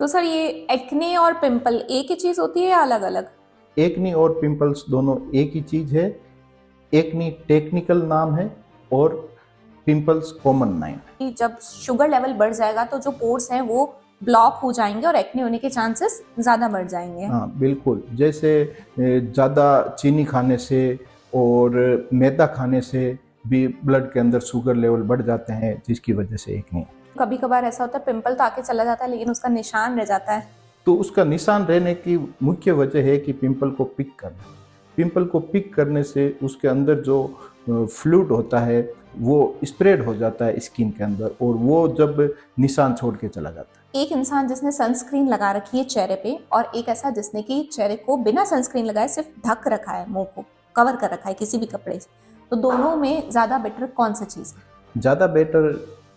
तो सर ये एक्ने और पिंपल एक ही चीज होती है या अलग अलग? एक्नी और पिंपल्स दोनों एक ही चीज है। एक्नी टेक्निकल नाम है और पिंपल्स कॉमन नाम है। कि जब शुगर लेवल बढ़ जाएगा तो जो पोर्स हैं वो ब्लॉक हो जाएंगे और एक्ने होने के चांसेस ज्यादा बढ़ जाएंगे। हाँ बिल्कुल, जैसे ज़्यादा चीनी खाने से और मैदा खाने से भी ब्लड के अंदर शुगर लेवल बढ़ जाते हैं, जिसकी वजह से एक्नी। कभी कभार ऐसा होता है पिंपल तो आके चला जाता है लेकिन उसका निशान रह जाता है। तो उसका निशान रहने की मुख्य वजह है कि पिंपल को पिक करना। पिंपल को पिक करने से उसके अंदर जो फ्लूइड होता है वो स्प्रेड हो जाता है स्किन के अंदर, और वो जब निशान छोड़ के चला जाता है। एक इंसान जिसने सनस्क्रीन लगा रखी है चेहरे पे और एक ऐसा जिसने कि चेहरे को बिना सनस्क्रीन लगाए सिर्फ ढक रखा है, मुंह को कवर कर रखा है किसी भी कपड़े से, तो दोनों में ज्यादा बेटर कौन सा चीज है? ज़्यादा बेटर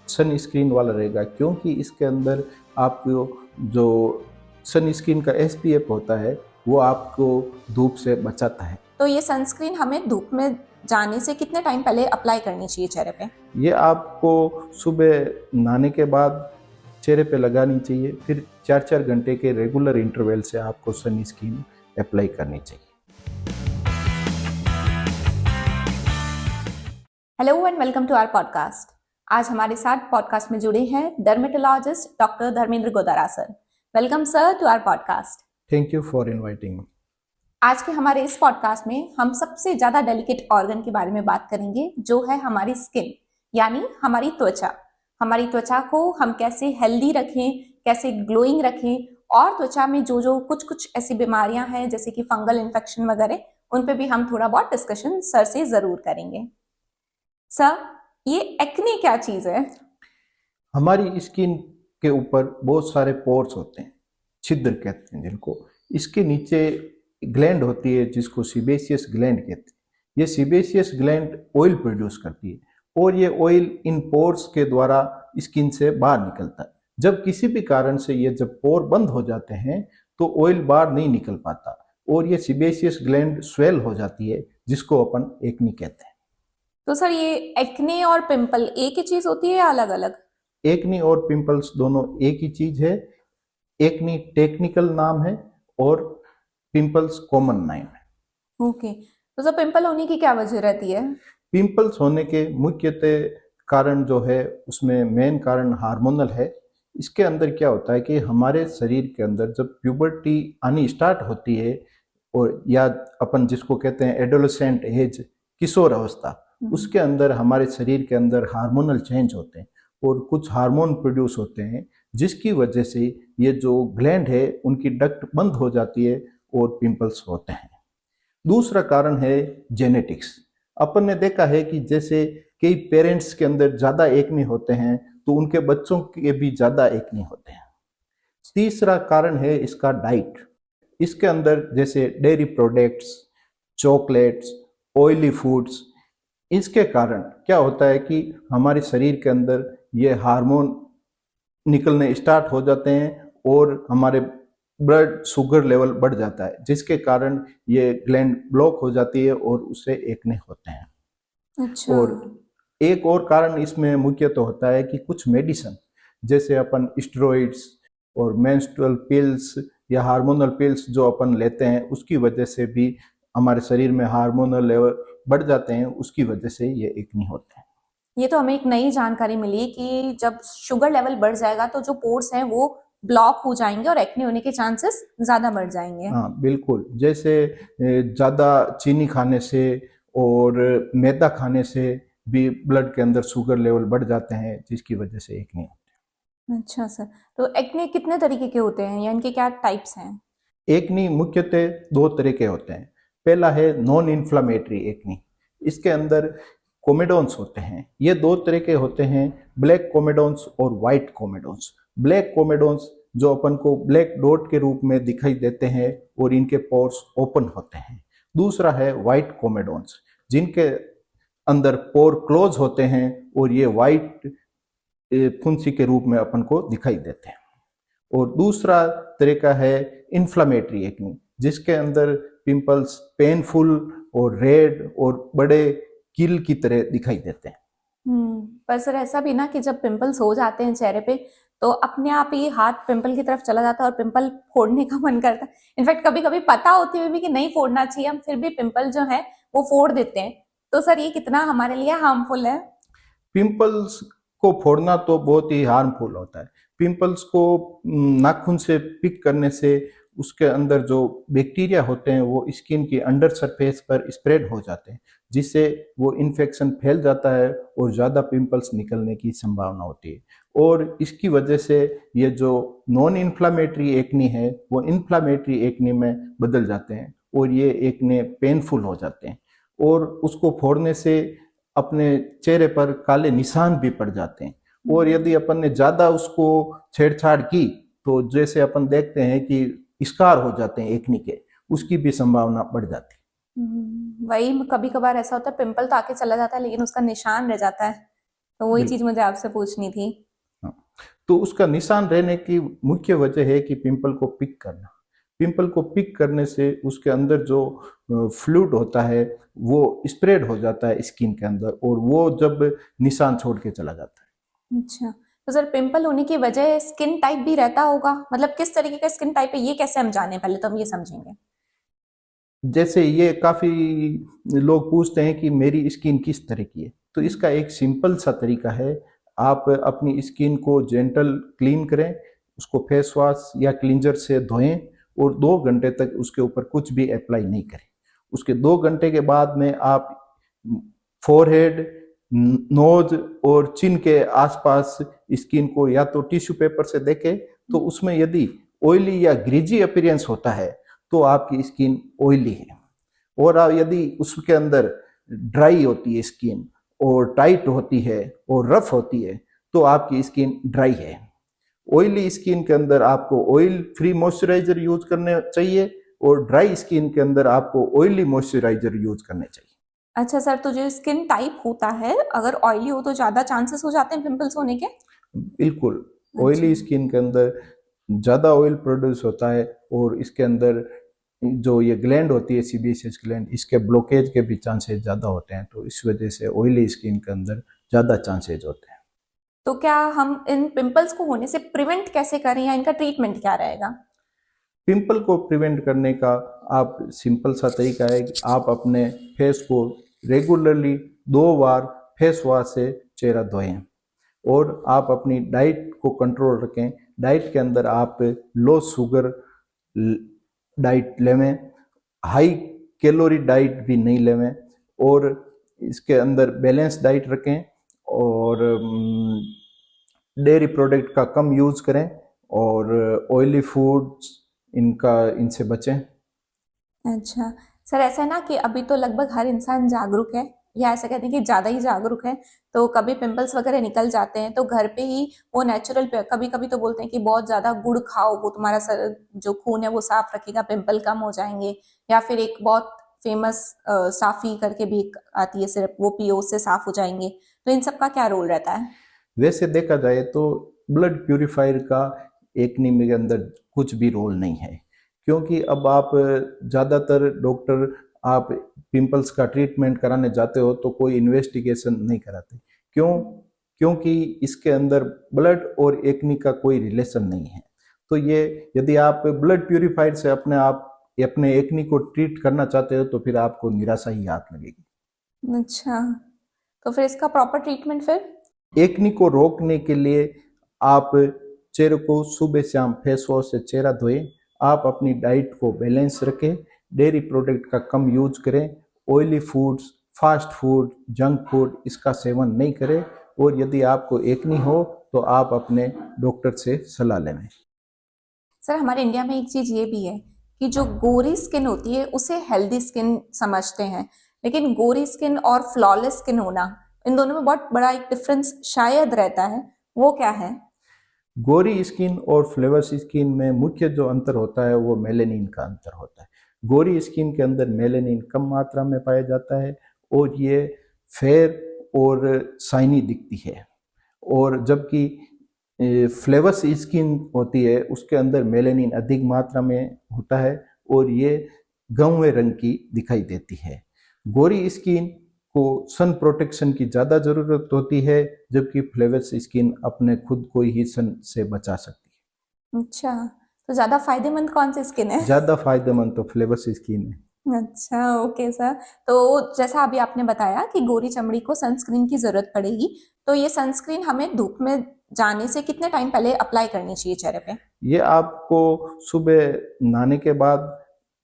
सन स्क्रीन वाला रहेगा, क्योंकि इसके अंदर आपको जो सन स्क्रीन का SPF होता है वो आपको धूप से बचाता है। तो ये सनस्क्रीन हमें धूप में जाने से कितने टाइम पहले अप्लाई करनी चाहिए चेहरे पे? ये आपको सुबह नहाने के बाद चेहरे पे लगानी चाहिए, फिर 4-4 घंटे के रेगुलर इंटरवल से आपको सन स्क्रीन अप्लाई करनी चाहिए। Hello and welcome to our podcast. आज हमारे साथ पॉडकास्ट में जुड़े हैं dermatologist doctor Dharmendra Godara sir. Welcome sir to our podcast. Thank you for inviting me. आज के हमारे इस पॉडकास्ट में हम सबसे ज्यादा डेलिकेट ऑर्गन के बारे में बात करेंगे, जो है हमारी स्किन, यानी हमारी त्वचा। हमारी त्वचा को हम कैसे हेल्दी रखें, कैसे ग्लोइंग रखें, और त्वचा में जो जो कुछ कुछ ऐसी बीमारियां हैं जैसे कि फंगल इन्फेक्शन वगैरह, उन पे भी हम थोड़ा बहुत डिस्कशन सर से जरूर करेंगे। सर, ये एक्ने क्या चीज है? हमारी स्किन के ऊपर बहुत सारे पोर्स होते हैं, छिद्र कहते हैं जिनको। इसके नीचे ग्लैंड होती है जिसको सीबेशियस ग्लैंड कहते हैं। ये सीबेशियस ग्लैंड ऑयल प्रोड्यूस करती है और ये ऑयल इन पोर्स के द्वारा स्किन से बाहर निकलता है। जब किसी भी कारण से ये जब पोर बंद हो जाते हैं तो ऑयल बाहर नहीं निकल पाता और ये सीबेशियस ग्लैंड स्वेल हो जाती है, जिसको अपन एक्नी कहते हैं। तो सर ये एक्ने और पिंपल एक ही चीज होती है या अलग अलग? एक्नी और पिंपल्स दोनों एक ही चीज है। एक्नी टेक्निकल नाम है और पिंपल्स कॉमन नाम है। ओके, तो सर पिंपल होने की क्या वजह रहती है? पिंपल्स होने के मुख्यतः कारण जो है उसमें मेन कारण हार्मोनल है। इसके अंदर क्या होता है कि हमारे शरीर के अंदर जब प्यूबर्टी आनी स्टार्ट होती है, और या अपन जिसको कहते हैं एडोलेसेंट एज, किशोर अवस्था, उसके अंदर हमारे शरीर के अंदर हार्मोनल चेंज होते हैं और कुछ हार्मोन प्रोड्यूस होते हैं, जिसकी वजह से ये जो ग्लैंड है उनकी डक्ट बंद हो जाती है और पिंपल्स होते हैं। दूसरा कारण है जेनेटिक्स। अपन ने देखा है कि जैसे कई पेरेंट्स के अंदर ज़्यादा एक्ने होते हैं तो उनके बच्चों के भी ज़्यादा एक्ने होते हैं। तीसरा कारण है इसका डाइट। इसके अंदर जैसे dairy products, chocolates, oily foods, इसके कारण क्या होता है कि हमारे शरीर के अंदर ये हार्मोन निकलने स्टार्ट हो जाते हैं और हमारे ब्लड शुगर लेवल बढ़ जाता है, जिसके कारण ये ग्लैंड ब्लॉक हो जाती है और उससे एक्ने होते हैं। अच्छा। और एक और कारण इसमें मुख्य तो होता है कि कुछ मेडिसिन जैसे अपन स्टेरॉइड्स और मेंस्ट्रुअल पिल्स या हार्मोनल पिल्स जो अपन लेते हैं, उसकी वजह से भी हमारे शरीर में हार्मोनल लेवल बढ़ जाते हैं, उसकी वजह से ये एक्ने होते हैं। ये तो हमें एक नई जानकारी मिली कि जब शुगर लेवल बढ़ जाएगा तो जो पोर्स हैं वो ब्लॉक हो जाएंगे और एक्ने होने के चांसेस ज्यादा बढ़ जाएंगे। हाँ बिल्कुल, जैसे ज़्यादा चीनी खाने से और मैदा खाने से भी ब्लड के अंदर शुगर लेवल बढ़ जाते हैं, जिसकी वजह से एक्ने होते अच्छा सर, तो एक्ने कितने तरीके के होते हैं या इनके क्या टाइप्स हैं? हैं। एक्ने मुख्यतः दो तरह के होते हैं। पहला है नॉन इन्फ्लामेटरी एक्ने। इसके अंदर कोमेडोन्स होते हैं। ये दो तरह के होते हैं, ब्लैक कोमेडोन्स और वाइट कोमेडोन्स। ब्लैक कोमेडोन्स जो अपन को ब्लैक डॉट के रूप में दिखाई देते हैं और इनके पोर्स ओपन होते हैं। दूसरा है वाइट कोमेडोन्स, जिनके अंदर पोर क्लोज होते हैं और ये वाइट फुंसी के रूप में अपन को दिखाई देते हैं। और दूसरा तरीका है इन्फ्लामेटरी एक्ने, जिसके अंदर पिंपल्स पेनफुल और रेड और बड़े कील की तरह दिखाई देते हैं। पर सर ऐसा भी ना कि जब पिंपल्स हो जाते हैं चेहरे पे तो अपने आप ही हाथ पिंपल की तरफ चला जाता है और पिंपल फोड़ने का मन करता है। इनफैक्ट कभी कभी पता होते हुए भी कि नहीं फोड़ना चाहिए, हम फिर भी पिंपल जो है वो फोड़ देते हैं। तो सर ये कितना हमारे लिए हार्मफुल है? पिंपल्स को फोड़ना तो बहुत ही हार्मफुल होता है। पिंपल्स को नाखून से पिक करने से उसके अंदर जो बैक्टीरिया होते हैं वो स्किन की अंडर सरफेस पर स्प्रेड हो जाते हैं, जिससे वो इन्फेक्शन फैल जाता है और ज़्यादा पिंपल्स निकलने की संभावना होती है। और इसकी वजह से ये जो नॉन इन्फ्लामेटरी एक्नी है वो इन्फ्लामेटरी एक्नी में बदल जाते हैं और ये एक्ने पेनफुल हो जाते हैं और उसको फोड़ने से अपने चेहरे पर काले निशान भी पड़ जाते हैं। और यदि अपन ने ज्यादा उसको छेड़छाड़ की तो जैसे अपन देखते हैं कि स्कार हो जाते हैं एक्नी के, उसकी भी संभावना बढ़ जाती है। वही कभी कभार ऐसा होता है पिंपल तो आके चला जाता है लेकिन उसका निशान रह जाता है, तो वही चीज बिल्कुल। मुझे आपसे पूछनी थी। हाँ। तो उसका निशान रहने की मुख्य वजह है कि पिंपल को पिक करना। पिंपल को पिक करने से उसके अंदर जो फ्लूइड होता है वो स्प्रेड हो जाता है स्किन के अंदर और वो जब निशान छोड़ के चला जाता है। अच्छा, तो सर पिंपल होने की वजह स्किन टाइप भी रहता होगा, मतलब किस तरीके का स्किन टाइप है ये कैसे हम जाने, पहले तो हम ये समझेंगे। जैसे ये काफी लोग पूछते हैं कि मेरी स्किन किस तरह की है, तो इसका एक सिंपल सा तरीका है। आप अपनी स्किन को जेंटल क्लीन करें, उसको फेस वॉश या क्लींजर से धोएं और 2 घंटे तक उसके ऊपर कुछ भी अप्लाई नहीं करें। उसके 2 घंटे के बाद में आप फोरहेड, नोज और चिन के आसपास स्किन को या तो टिश्यू पेपर से देखें, तो उसमें यदि ऑयली या ग्रीजी अपीयरेंस होता है तो आपकी स्किन ऑयली है। और यदि उसके अंदर ड्राई होती है स्किन और टाइट होती है और रफ होती है तो आपकी स्किन ड्राई है। ऑयली स्किन के अंदर आपको ऑयल फ्री मॉइस्चराइजर यूज करने चाहिए और ड्राई स्किन के अंदर आपको ऑयली मॉइस्चराइजर यूज करने चाहिए। अच्छा सर, तो जो स्किन टाइप होता है अगर ऑयली हो तो ज्यादा चांसेस हो जाते हैं पिंपल्स होने के? बिल्कुल। अच्छा। ऑयली स्किन के अंदर ज़्यादा ऑयल प्रोड्यूस होता है और इसके अंदर जो ये ग्लैंड होती है सीबेशियस ग्लैंड, इसके ब्लॉकेज के भी चांसेस ज़्यादा होते हैं, तो इस वजह से ऑयली स्किन के अंदर ज़्यादा चांसेस होते हैं। तो क्या हम इन पिंपल्स को होने से प्रिवेंट कैसे करें या इनका ट्रीटमेंट क्या रहेगा? पिंपल को प्रिवेंट करने का आप सिंपल सा तरीका है कि आप अपने फेस को रेगुलरली 2 बार फेस वॉश से चेहरा धोएं और आप अपनी डाइट को कंट्रोल रखें। डाइट के अंदर आप लो शुगर डाइट लेवें, हाई कैलोरी डाइट भी नहीं लेवें और इसके अंदर बैलेंस डाइट रखें और डेयरी प्रोडक्ट का कम यूज करें और ऑयली फूड्स इनसे बचें। अच्छा सर, ऐसा है ना कि अभी तो लगभग हर इंसान जागरूक है, या ऐसा कहते हैं कि ज़्यादा ही जागरूक है। तो कभी पिंपल्स वगैरह निकल जाते हैं तो घर पे ही वो नेचुरल, कभी कभी तो बोलते हैं कि बहुत ज़्यादा गुड़ खाओ, वो तुम्हारा सर जो खून है वो साफ रखेगा, पिंपल कम हो जाएंगे। या फिर एक बहुत फेमस साफी करके भी एक आती है सिर्फ, वो पियो उससे साफ हो जाएंगे। तो इन सब का क्या रोल रहता है? वैसे देखा जाए तो ब्लड प्यूरिफायर का एक्ने के अंदर कुछ भी रोल नहीं है, क्योंकि अब आप ज़्यादातर डॉक्टर आप पिंपल्स का ट्रीटमेंट कराने जाते हो तो कोई इन्वेस्टिगेशन नहीं कराते। क्यों? क्योंकि इसके अंदर ब्लड और एक्ने का कोई रिलेशन नहीं है। तो ये यदि आप ब्लड प्यूरिफायर से अपने एक्ने को ट्रीट करना चाहते हो तो फिर आपको निराशा ही हाथ लगेगी। अच्छा, तो फिर इसका प्रॉपर ट्रीटमेंट फिर? एक्ने को रोकने के लिए आप चेहरे को सुबह शाम फेस वॉश से चेहरा धोएं, आप अपनी डाइट को बैलेंस रखें, डेयरी प्रोडक्ट का कम यूज करें, oily foods, fast food, junk food इसका सेवन नहीं करें और यदि आपको एक्ने हो तो आप अपने डॉक्टर से सलाह लें। सर हमारे इंडिया में एक चीज ये भी है कि जो गोरी स्किन होती है उसे हेल्दी स्किन समझते हैं, लेकिन गोरी स्किन और फ्लॉलेस स्किन होना, इन दोनों में बहुत बड़ा एक डिफरेंस शायद रहता है, वो क्या है? गोरी स्किन और फ्लेवस स्किन में मुख्य जो अंतर होता है वो मेलेनिन का अंतर होता है। गोरी स्किन के अंदर मेलेनिन कम मात्रा में पाया जाता है और ये फेयर और शाइनी दिखती है, और जबकि फ्लेवस स्किन होती है उसके अंदर मेलेनिन अधिक मात्रा में होता है और ये गहुए रंग की दिखाई देती है। गोरी स्किन को सन प्रोटेक्शन की ज़्यादा ज़रूरत होती है, जबकि फ्लेवस स्किन अपने खुद को ही सन से बचा सकती अच्छा, तो ज्यादा फायदेमंद कौन सी स्किन है? है। ज़्यादा फायदेमंद तो फ्लेवस स्किन है। अच्छा, ओके सर। तो जैसा अभी आपने बताया कि गोरी चमड़ी को सनस्क्रीन की जरूरत पड़ेगी, तो ये सनस्क्रीन हमें धूप में जाने से कितने टाइम पहले अप्लाई करनी चाहिए चेहरे पे? ये आपको सुबह नहाने के बाद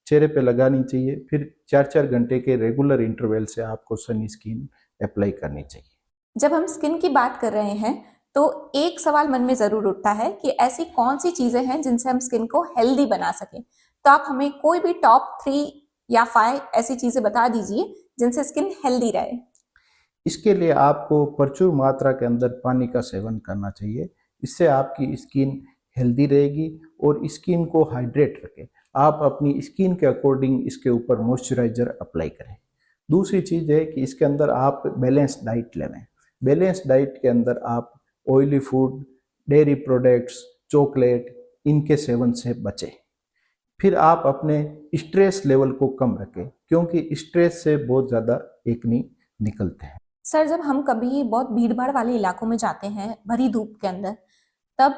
चेहरे पे लगानी चाहिए, फिर 4-4 घंटे के रेगुलर इंटरवल से आपको सन स्क्रीन अप्लाई करनी चाहिए। जब हम स्किन की बात कर रहे हैं तो एक सवाल मन में जरूर उठता है कि ऐसी कौन सी चीजें हैं जिनसे हम स्किन को हेल्दी बना सकें। तो आप हमें कोई भी टॉप 3 या 5 ऐसी चीजें बता दीजिए जिनसे स्किन हेल्दी रहे। इसके लिए आपको प्रचुर मात्रा के अंदर पानी का सेवन करना चाहिए। इससे आपकी स्किन हेल्दी रहेगी और स्किन को हाइड्रेट रखे। आप अपनी स्किन के अकॉर्डिंग इसके ऊपर मॉइस्चराइजर अप्लाई करें। दूसरी चीज़ है कि इसके अंदर आप बैलेंस डाइट लें। बैलेंस डाइट के अंदर आप oily food, dairy products, chocolate, इनके सेवन से बचें। फिर आप अपने स्ट्रेस लेवल को कम रखें, क्योंकि स्ट्रेस से बहुत ज़्यादा एक्ने निकलते हैं। सर, जब हम कभी बहुत भीड़ भाड़ वाले इलाकों में जाते हैं भरी धूप के अंदर, तब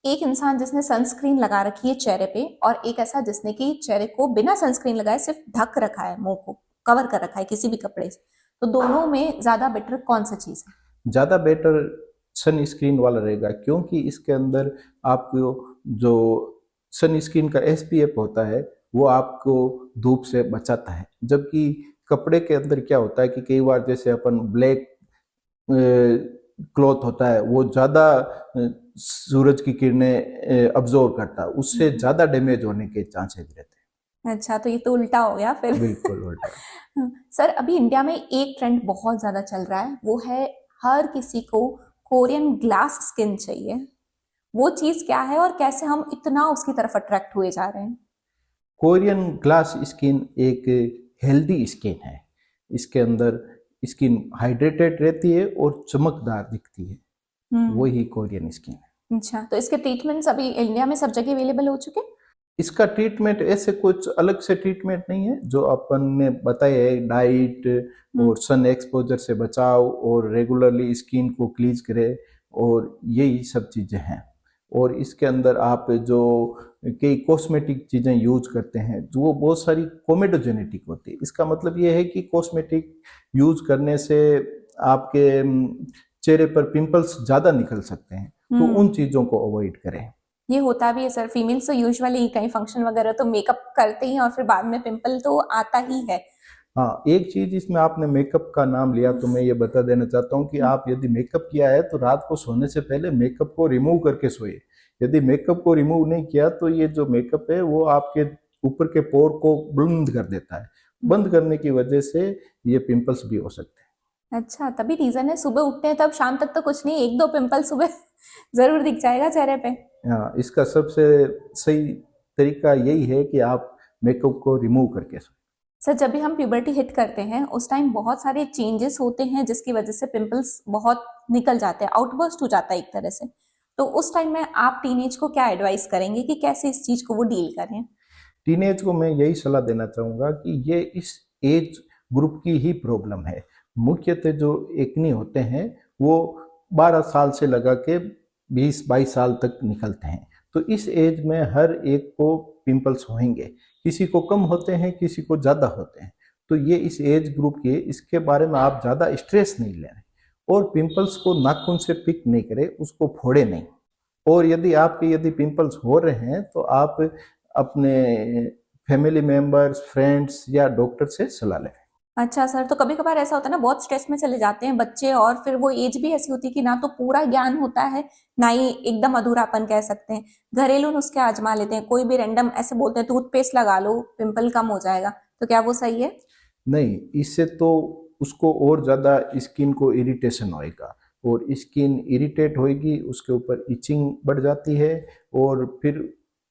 एक इंसान जिसने सनस्क्रीन लगा रखी है चेहरे पे और एक ऐसा जिसने कि चेहरे को बिना सनस्क्रीन लगाए सिर्फ ढक रखा है, मुंह को कवर कर रखा है किसी भी कपड़े से, तो दोनों में ज्यादा बेटर कौन सा चीज है? ज़्यादा बेटर सन स्क्रीन वाला रहेगा, क्योंकि इसके अंदर आपको जो सन स्क्रीन का SPF होता है वो आपको धूप से बचाता है। जबकि कपड़े के अंदर क्या होता है कि कई बार जैसे अपन ब्लैक क्लॉथ होता है वो ज़्यादा सूरज की किरणें अब्जॉर्व करता है, उससे ज़्यादा डैमेज होने के चांसेस रहते हैं। अच्छा, तो ये तो उल्टा हो गया फिर। बिल्कुल उल्टा। सर, अभी इंडिया में एक ट्रेंड बहुत ज्यादा चल रहा है, वो है हर किसी को कोरियन ग्लास स्किन चाहिए। वो चीज क्या है और कैसे हम इतना उसकी तरफ अट्रैक्ट हुए जा रहे हैं? कोरियन ग्लास स्किन एक हेल्दी स्किन है। इसके अंदर स्किन हाइड्रेटेड रहती है और चमकदार दिखती है, वही कोरियन स्किन है। अच्छा, तो इसके ट्रीटमेंट्स अभी इंडिया में सब जगह अवेलेबल हो चुके हैं? इसका ट्रीटमेंट ऐसे कुछ अलग से ट्रीटमेंट नहीं है, जो अपन ने बताया है डाइट और सन एक्सपोजर से बचाव और रेगुलरली स्किन को क्लींज करे, और यही सब चीज़ें हैं। और इसके अंदर आप जो कई कॉस्मेटिक चीज़ें यूज करते हैं जो वो बहुत सारी कोमेडोजेनेटिक होती है। इसका मतलब ये है कि कॉस्मेटिक यूज करने से आपके चेहरे पर पिंपल्स ज़्यादा निकल सकते हैं, तो उन चीज़ों को अवॉइड करें। ये होता भी है सर, फीमेल्स तो यूजुअली कहीं फंक्शन वगैरह तो मेकअप करते ही और फिर बाद में पिंपल तो आता ही है। हाँ, एक चीज इसमें आपने मेकअप का नाम लिया तो मैं ये बता देना चाहता हूँ कि आप यदि मेकअप किया है तो रात को सोने से पहले मेकअप को रिमूव करके सोए। यदि मेकअप को रिमूव नहीं किया तो ये जो मेकअप है वो आपके ऊपर के पोर को बंद कर देता है। बंद करने की वजह से ये पिंपल्स भी हो सकते हैं। अच्छा, तभी रीजन है सुबह उठते हैं तब शाम तक तो कुछ नहीं, 1-2 पिंपल सुबह जरूर दिख जाएगा चेहरे पे। हाँ, इसका सबसे सही तरीका यही है कि आप मेकअप को रिमूव करके सोए। सर, जब भी हम प्यूबर्टी हिट करते हैं उस टाइम बहुत सारे चेंजेस होते हैं जिसकी वजह से पिंपल्स बहुत निकल जाते हैं, आउटबर्स्ट हो जाता है एक तरह से। तो उस टाइम में आप टीनेज को क्या एडवाइस करेंगे कि कैसे इस चीज को वो डील करें? टीनेज को मैं यही सलाह देना चाहूँगा कि ये इस एज ग्रुप की ही प्रॉब्लम है। मुख्यतः जो एक्ने होते हैं वो 12 साल से लगा के 20-22 साल तक निकलते हैं। तो इस एज में हर एक को पिंपल्स होंगे, किसी को कम होते हैं, किसी को ज़्यादा होते हैं। तो ये इस एज ग्रुप के, इसके बारे में आप ज़्यादा स्ट्रेस नहीं लें और पिंपल्स को नाखून से पिक नहीं करें, उसको फोड़े नहीं। और यदि पिंपल्स हो रहे हैं तो आप अपने फैमिली मेंबर्स, फ्रेंड्स या डॉक्टर से सलाह लें। अच्छा सर, तो कभी कभार ऐसा होता है ना, बहुत स्ट्रेस में चले जाते हैं बच्चे और फिर वो एज भी ऐसी होती है कि ना तो पूरा ज्ञान होता है ना ही एकदम अधूरापन कह सकते हैं। घरेलू नुस्खे आजमा लेते हैं, कोई भी रैंडम ऐसे बोलते हैं टूथपेस्ट लगा लो पिंपल कम हो जाएगा, तो क्या वो सही है? नहीं, इससे तो उसको और ज़्यादा स्किन को इरिटेशन होएगा और स्किन इरिटेट होएगी, उसके ऊपर इचिंग बढ़ जाती है और फिर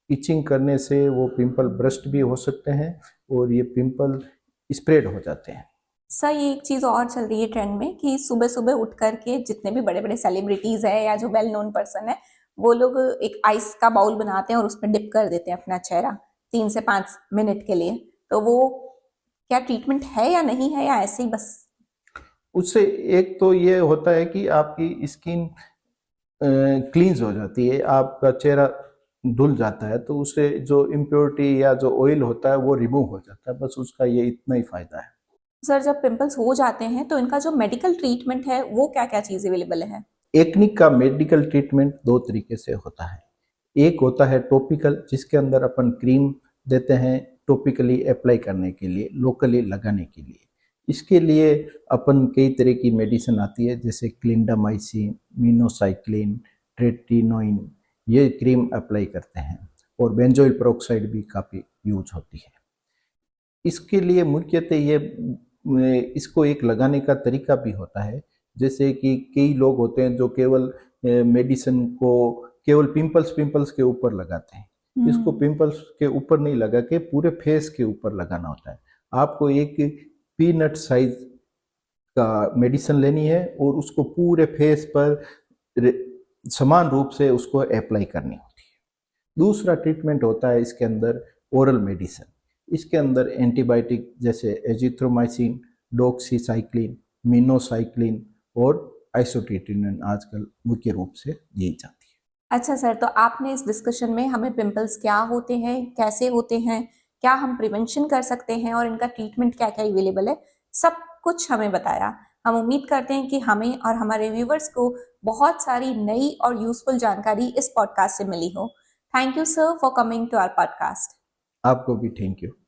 इचिंग करने से वो पिंपल ब्रस्ट भी हो सकते हैं और ये पिंपल स्प्रेड हो जाते हैं। सर, ये एक चीज और चल रही है ट्रेंड में कि सुबह सुबह उठ करके जितने भी बड़े बड़े सेलिब्रिटीज है या जो वेल नोन पर्सन है, वो लोग एक आइस का बाउल बनाते हैं और उसमें डिप कर देते हैं अपना चेहरा 3 से 5 मिनट के लिए। तो वो क्या ट्रीटमेंट है या नहीं है, या ऐसे ही बस? उससे एक तो ये होता है कि आपकी स्किन क्लींस हो जाती है, आपका चेहरा धुल जाता है, तो उससे जो इम्प्योरिटी या जो ऑयल होता है वो रिमूव हो जाता है, बस उसका ये इतना ही फायदा है। सर जब पिंपल्स हो जाते हैं तो इनका जो मेडिकल ट्रीटमेंट है वो क्या क्या चीज़ अवेलेबल है? एक्ने का मेडिकल ट्रीटमेंट दो तरीके से होता है। एक होता है टॉपिकल, जिसके अंदर अपन क्रीम देते हैं टॉपिकली अप्लाई करने के लिए, लोकली लगाने के लिए। इसके लिए अपन कई तरह की मेडिसिन आती है, जैसे क्लिंडामाइसिन, मिनोसाइक्लिन, ट्रेटिनोइन, ये क्रीम अप्लाई करते हैं। और बेंजोइल पेरोक्साइड भी काफ़ी यूज होती है। इसके लिए मुख्यतः ये इसको एक लगाने का तरीका भी होता है, जैसे कि कई लोग होते हैं जो केवल मेडिसिन को केवल पिंपल्स के ऊपर लगाते हैं। इसको पिंपल्स के ऊपर नहीं लगा के पूरे फेस के ऊपर लगाना होता है। आपको एक पीनट साइज का मेडिसिन लेनी है और उसको पूरे फेस पर समान रूप से उसको अप्लाई करनी होती है। दूसरा ट्रीटमेंट होता है इसके अंदर ओरल मेडिसिन। इसके अंदर एंटीबायोटिक जैसे एजिथ्रोमाइसिन, डॉक्सीसाइक्लिन, मिनोसाइक्लिन और आइसोट्रेटिनोइन आजकल मुख्य रूप से दी जाती है। अच्छा सर, तो आपने इस डिस्कशन में हमें पिंपल्स क्या होते हैं, कैसे होते हैं, क्या हम प्रिवेंशन कर सकते हैं और इनका ट्रीटमेंट क्या क्या अवेलेबल है, सब कुछ हमें बताया। हम उम्मीद करते हैं कि हमें और हमारे व्यूवर्स को बहुत सारी नई और यूजफुल जानकारी इस पॉडकास्ट से मिली हो। Thank you sir for coming to our podcast. आपको भी थैंक यू।